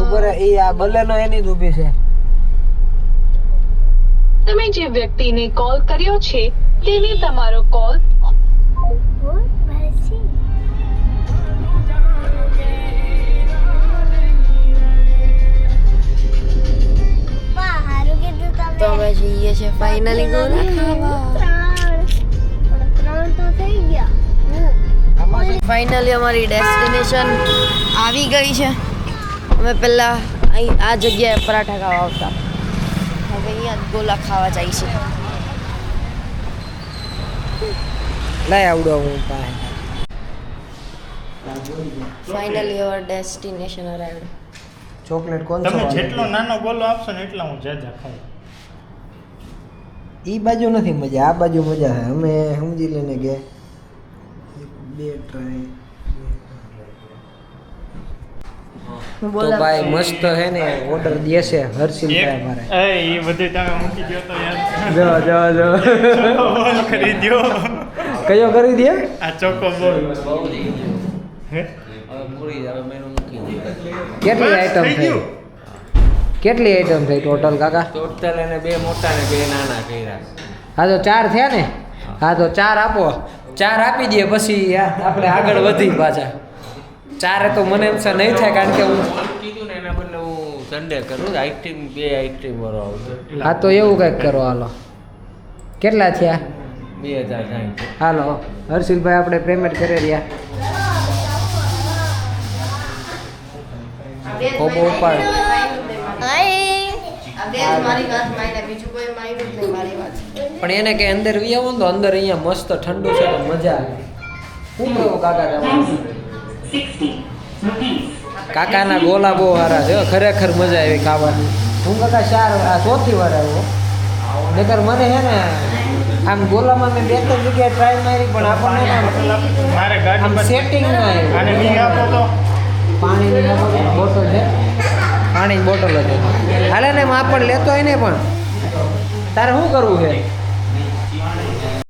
ઉભો રે ઈ આ બલેનો એની જ ઊભી છે. તમે જે વ્યક્તિને કોલ કર્યો છે તેને તમારો કોલ તો અમે જઈએ છીએ ફાઇનલી ગોલા ખાવા. ફાઇનલી અમારી ડેસ્ટિનેશન આવી ગઈ છે. અમે પહેલા અહીં આ જગ્યાએ પરાઠા ખાવા આવતા, હવે અહીંયા ગોલા ખાવા જાય છે. લઈ આવડો હું પાસે. ફાઇનલી અવર ડેસ્ટિનેશન અરાઇવ્ડ. ચોકલેટ કોણ તમે જેટલો નાનો ગોલો આપશો ને એટલા હું જાજા ખાઉં. ઈ બાજુ નથી મજા, આ બાજુ મજા છે. અમે સમજી લઈને કે બે ટ્રાય. તો ભાઈ મસ્ત છે ને ઓર્ડર દે છે હર્ષિલભાઈ મારે. એ બધું તમે મૂકી દો તો યાર. જો બોલ કરી દો. કયો કરી દે? આ ચોકો બોલ. હે? કેટલી આઈટમ થઈ થઈ? ગયું? કેટલી આઈટમ થઈ ટોટલ કાકા? ટોટલ એને 2 મોટા ને 2 નાના કર્યા. હા તો 4 થયા ને? હા તો 4 આપો. 4 આપી દે પછી આપણે આગળ વધી પાછા. 4 તો મને એમ છે નહીં થાય કારણ કે હું કીધું ને એના બદલે હું સન્ડે કરું આઈસ્ક્રીમ 2 આઈસ્ક્રીમ વાળો આવશે. હા તો એવું કંઈક કરો. હાલો કેટલા થયા? 2060. હાલો હર્ષિલભાઈ આપણે પેમેન્ટ કરી રહ્યા. કોબો ઉપાડ. પણ એને કે અંદર વી આવો ને તો અંદર અહીંયા મસ્ત ઠંડુ છે ને મજા આવે. શું કહું કાકા તમારું? કાકાના ગોલા બહુ સારા છે હો, ખરેખર મજા આવી ખાવાની. હું કાકા 4 આ ચોથી વાર આવ્યો. નકર મને હે ને આમ ગોલામાં મેં 2-3 જગ્યાએ ટ્રાય મારી પણ આપણને મારે આમ ગાડી સેટિંગ ના આને આવ્યું. નહીં આપો તો પાણીની બોટલ છે, પાણીની બોટલ જ હાલે ને એમાં પણ લેતો હોય ને. પણ તારે શું કરવું છે?